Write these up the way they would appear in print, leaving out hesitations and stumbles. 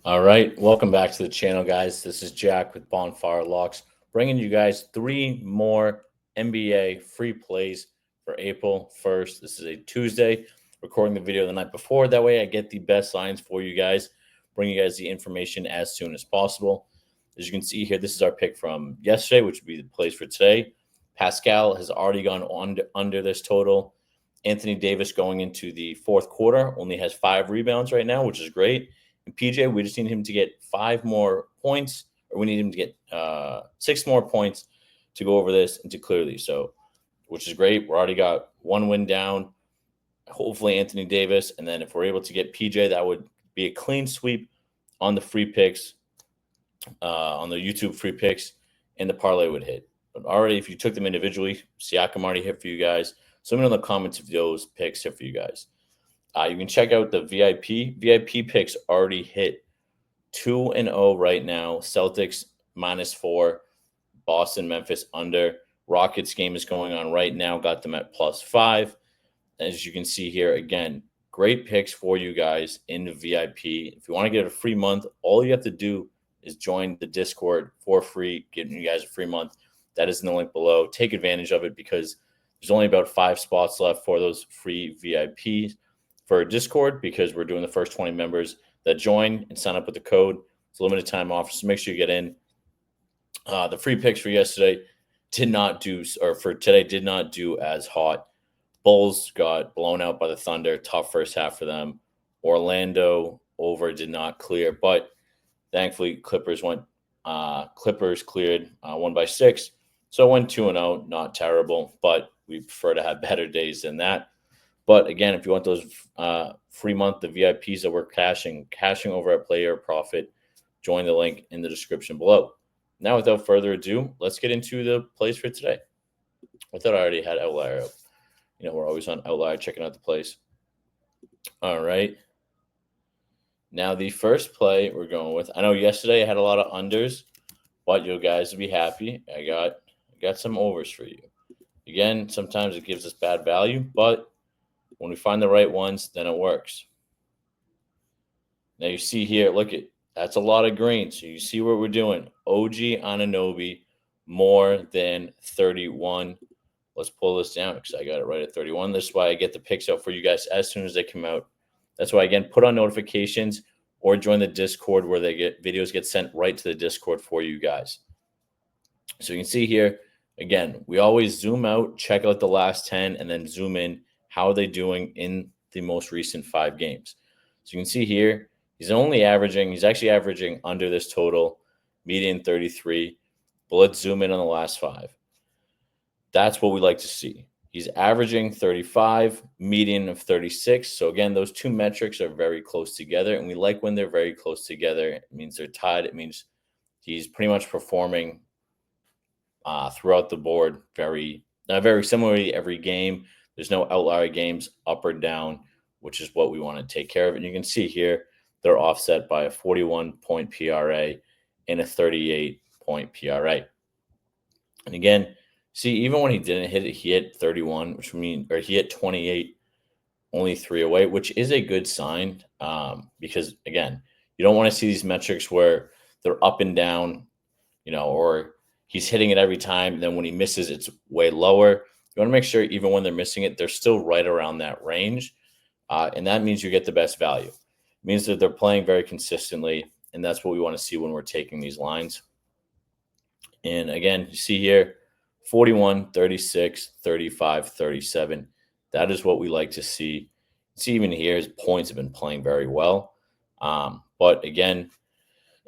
All right, welcome back to the channel, guys. This is Jack with Bonfire Locks, bringing you guys three more NBA free plays for April 1st. This is a Tuesday, recording the video the night before. That way, I get the best lines for you guys, bring you guys the information as soon as possible. As you can see here, this is our pick from yesterday, which would be the plays for today. Pascal has already gone under this total. Anthony Davis going into the fourth quarter only has 5 rebounds right now, which is great. And PJ, we just need him to get 5 more points, or we need him to get 6 more points to go over this and to clear these. So, which is great. We already got one win down. Hopefully, Anthony Davis. And then if we're able to get PJ, that would be a clean sweep on the free picks, on the YouTube free picks, and the parlay would hit. But already, if you took them individually, Siakam already hit for you guys. So let me know in the comments if those picks hit for you guys. You can check out the VIP. VIP picks already hit 2-0 right now. Celtics -4, Boston, Memphis under. Rockets game is going on right now. Got them at +5. As you can see here, again, great picks for you guys in the VIP. If you want to get a free month, all you have to do is join the Discord for free, giving you guys a free month. That is in the link below. Take advantage of it because there's only about 5 spots left for those free VIPs for Discord, because we're doing the first 20 members that join and sign up with the code. It's a limited time offer, so make sure you get in. The free picks for yesterday did not do, or for today did not do as hot. Bulls got blown out by the Thunder. Tough first half for them. Orlando over did not clear, but thankfully Clippers cleared, won by 6. So I went 2-0, not terrible, but we prefer to have better days than that. But again, if you want those free month, the VIPs that we're cashing over at Player Profit, join the link in the description below. Now, without further ado, let's get into the plays for today. I thought I already had Outlier up. We're always on Outlier checking out the plays. All right. Now, the first play we're going with, I know yesterday I had a lot of unders, but you guys will be happy. I got some overs for you. Again, sometimes it gives us bad value, but when we find the right ones, then it works. Now you see here, look at, that's a lot of green. So you see what we're doing. OG Anunoby, more than 31. Let's pull this down because I got it right at 31. This is why I get the picks out for you guys as soon as they come out. That's why, again, put on notifications or join the Discord where videos get sent right to the Discord for you guys. So you can see here, again, we always zoom out, check out the last 10, and then zoom in. How are they doing in the most recent 5 games? So you can see here, he's actually averaging under this total, median 33. But let's zoom in on the last 5. That's what we like to see. He's averaging 35, median of 36. So again, those two metrics are very close together, and we like when they're very close together. It means they're tied. It means he's pretty much performing throughout the board very similarly every game. There's no outlier games up or down, which is what we want to take care of. And you can see here, they're offset by a 41-point PRA and a 38-point PRA. And again, see, even when he didn't hit it, he hit 31, or he hit 28, only 3 away, which is a good sign, because, again, you don't want to see these metrics where they're up and down, or he's hitting it every time, and then when he misses, it's way lower. You want to make sure even when they're missing it, they're still right around that range, and that means you get the best value. It means that they're playing very consistently, and that's what we want to see when we're taking these lines. And again, you see here, 41, 36, 35, 37. That is what we like to see. See, even here, his points have been playing very well. But again,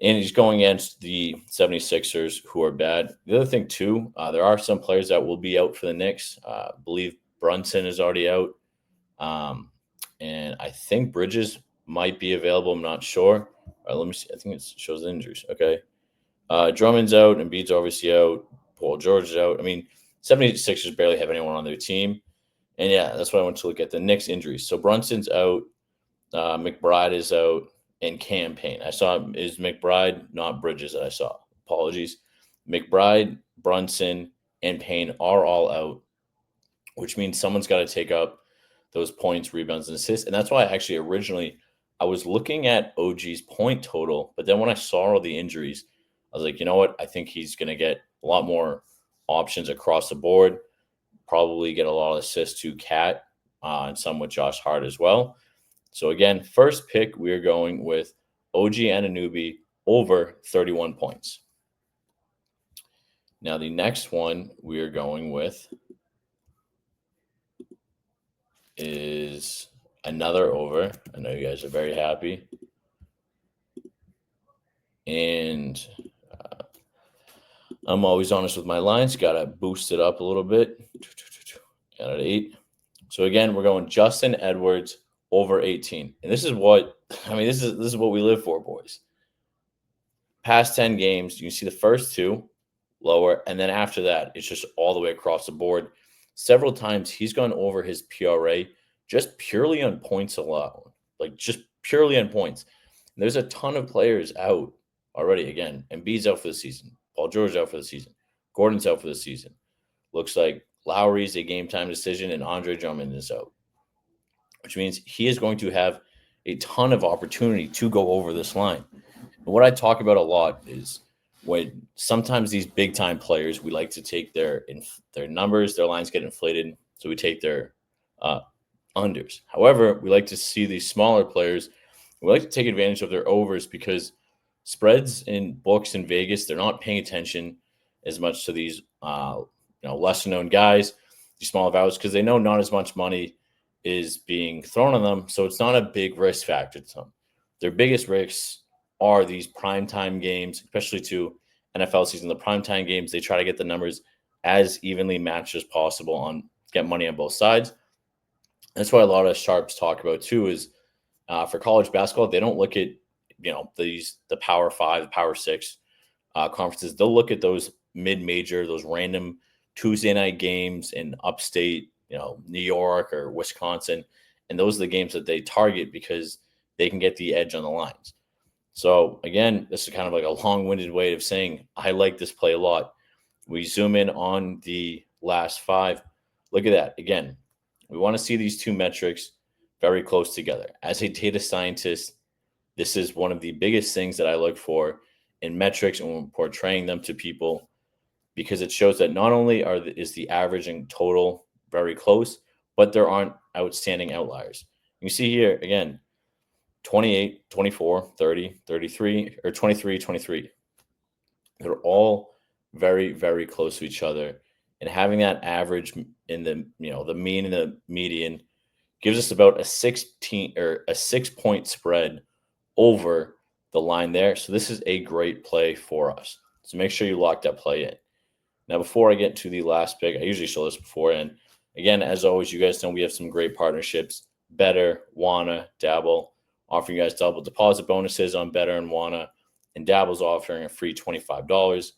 and he's going against the 76ers, who are bad. The other thing, too, there are some players that will be out for the Knicks. I believe Brunson is already out. And I think Bridges might be available. I'm not sure. Let me see. I think it shows the injuries. Okay. Drummond's out, and Embiid's obviously out. Paul George is out. I mean, 76ers barely have anyone on their team. And, yeah, that's why I want to look at the Knicks injuries. So Brunson's out. McBride is out. And campaign. I saw is McBride, not Bridges that I saw. Apologies. McBride, Brunson, and Payne are all out, which means someone's got to take up those points, rebounds, and assists. And that's why I actually originally I was looking at OG's point total, but then when I saw all the injuries, I was like, you know what? I think he's going to get a lot more options across the board, probably get a lot of assists to Cat and some with Josh Hart as well. So again, first pick, we're going with OG Anunoby over 31 points. Now, the next one we're going with is another over. I know you guys are very happy. And I'm always honest with my lines. Got to boost it up a little bit. Got it at 8. So again, we're going Justin Edwards over 18. And this is what this is what we live for, boys. Past 10 games, you can see the first 2 lower, and then after that, it's just all the way across the board. Several times he's gone over his PRA just purely on points alone, like just purely on points. And there's a ton of players out already. Again, Embiid's out for the season. Paul George out for the season. Gordon's out for the season. Looks like Lowry's a game time decision, and Andre Drummond is out, which means he is going to have a ton of opportunity to go over this line. And what I talk about a lot is when sometimes these big time players, we like to take their numbers, their lines get inflated, so we take their unders. However, we like to see these smaller players, we like to take advantage of their overs because spreads in books in Vegas, they're not paying attention as much to these lesser known guys, these smaller values, because they know not as much money is being thrown on them, so it's not a big risk factor to them. Their biggest risks are these primetime games, especially to NFL season. The primetime games, they try to get the numbers as evenly matched as possible on get money on both sides. That's why a lot of sharps talk about too is for college basketball, they don't look at the Power 5, Power 6 conferences. They'll look at those mid-major, those random Tuesday night games in upstate, New York or Wisconsin, and those are the games that they target because they can get the edge on the lines. So again, this is kind of like a long-winded way of saying I like this play a lot. We zoom in on the last 5. Look at that. Again, we want to see these 2 metrics very close together. As a data scientist, this is one of the biggest things that I look for in metrics and when portraying them to people, because it shows that not only is the average and total very close, but there aren't outstanding outliers. You see here, again, 28, 24, 30, 33, or 23, 23. They're all very, very close to each other. And having that average in the mean and the median gives us about a 6-point spread over the line there. So this is a great play for us. So make sure you lock that play in. Now, before I get to the last pick, I usually show this before. And again, as always, you guys know we have some great partnerships. Betr, Wana, Dabble, offering you guys double deposit bonuses on Betr and Wana. And Dabble's offering a free $25.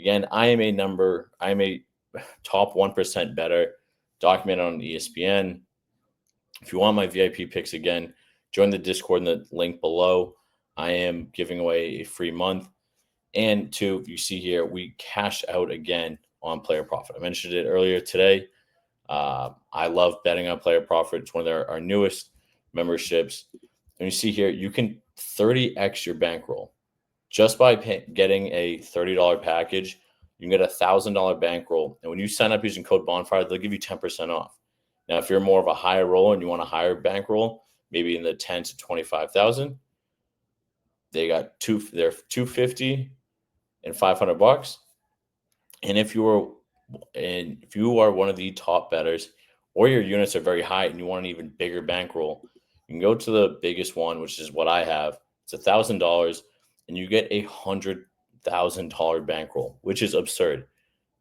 Again, I am a top 1% bettor, documented on ESPN. If you want my VIP picks again, join the Discord in the link below. I am giving away a free month. And 2, if you see here, we cashed out again on Player Profit. I mentioned it earlier today. I love betting on Player Profit. It's one of our newest memberships. And you see here, you can 30x your bankroll. Just by getting a $30 package, you can get a $1,000 bankroll. And when you sign up using code Bonfire, they'll give you 10% off. Now, if you're more of a higher roller and you want a higher bankroll, maybe in the 10 to 25,000, they got they're $250 and $500. And if you are one of the top bettors, or your units are very high and you want an even bigger bankroll, you can go to the biggest one, which is what I have. It's $1,000, and you get a $100,000 bankroll, which is absurd.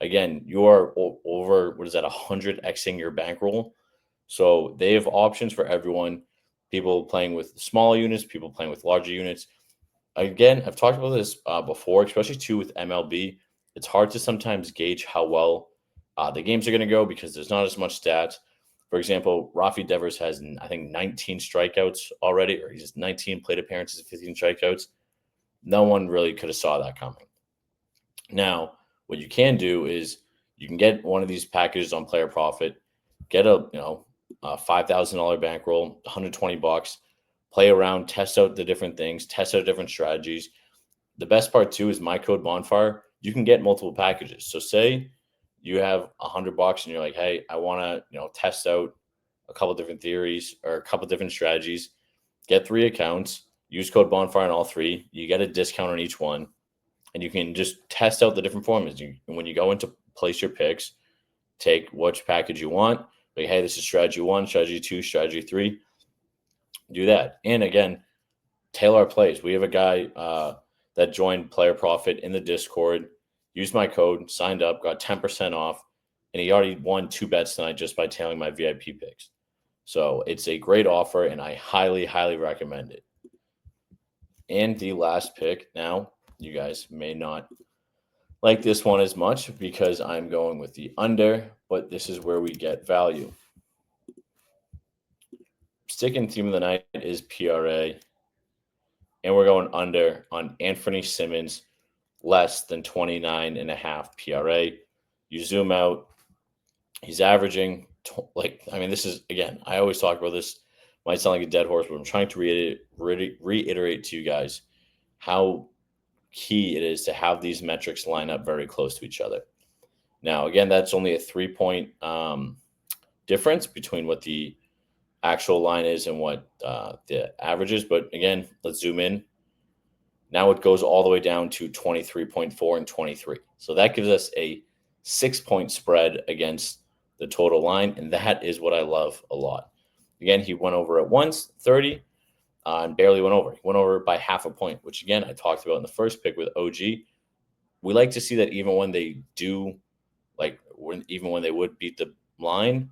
Again, you are over 100xing your bankroll. So they have options for everyone. People playing with small units, people playing with larger units. Again, I've talked about this before, especially too with MLB. It's hard to sometimes gauge how well the games are going to go because there's not as much stats. For example, Rafi Devers has, I think, 19 strikeouts already, or he's 19 plate appearances, 15 strikeouts. No one really could have saw that coming. Now, what you can do is you can get one of these packages on Player Profit, get a $5,000 bankroll, $120, play around, test out the different things, test out different strategies. The best part too is my code Bonfire. You can get multiple packages. So say you have $100 and you're like, hey, I want to, test out a couple different theories or a couple different strategies. Get 3 accounts, use code Bonfire on all 3. You get a discount on each one, and you can just test out the different formulas. And when you go into place your picks, take which package you want. Like, hey, this is strategy 1, strategy 2, strategy 3. Do that. And again, tailor our plays. We have a guy that joined Player Profit in the Discord, used my code, signed up, got 10% off, and he already won 2 bets tonight just by tailing my VIP picks. So it's a great offer, and I highly, highly recommend it. And the last pick, now you guys may not like this one as much because I'm going with the under, but this is where we get value. Sticking theme of the night is PRA, and we're going under on Anthony Simmons, less than 29.5 PRA. You zoom out, he's averaging, this is, again, I always talk about this, might sound like a dead horse, but I'm trying to reiterate to you guys how key it is to have these metrics line up very close to each other. Now, again, that's only a 3-point difference between what the actual line is and what the average is. But again, let's zoom in. Now it goes all the way down to 23.4 and 23. So that gives us a 6-point spread against the total line, and that is what I love a lot. Again, he went over at once, 30, and barely went over. He went over by half a point, which, again, I talked about in the first pick with OG. We like to see that even when they do, even when they would beat the line,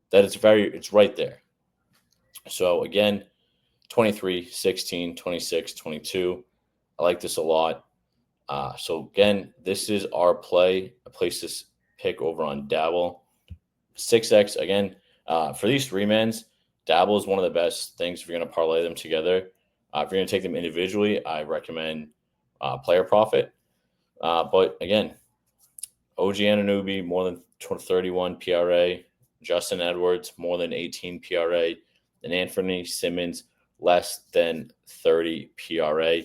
that it's right there. So, again, 23, 16, 26, 22. I like this a lot. So, again, this is our play. I placed this pick over on Dabble. 6X, again, for these 3-mans, Dabble is one of the best things if you're going to parlay them together. If you're going to take them individually, I recommend Player Profit. But, again, OG Anunoby, more than 31 PRA. Justin Edwards, more than 18 PRA. And Anthony Simmons, less than 30 PRA.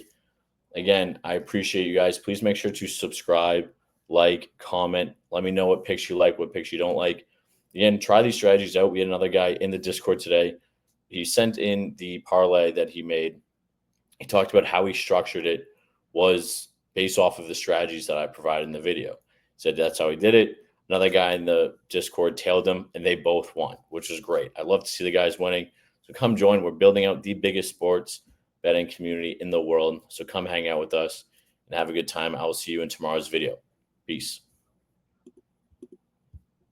Again, I appreciate you guys. Please make sure to subscribe, like, comment. Let me know what picks you like, what picks you don't like. Again, try these strategies out. We had another guy in the Discord today. He sent in the parlay that he made. He talked about how he structured it was based off of the strategies that I provided in the video. He said that's how he did it. Another guy in the Discord tailed him, and they both won, which was great. I love to see the guys winning. So come join. We're building out the biggest sports betting community in the world. So come hang out with us and have a good time. I will see you in tomorrow's video. Peace.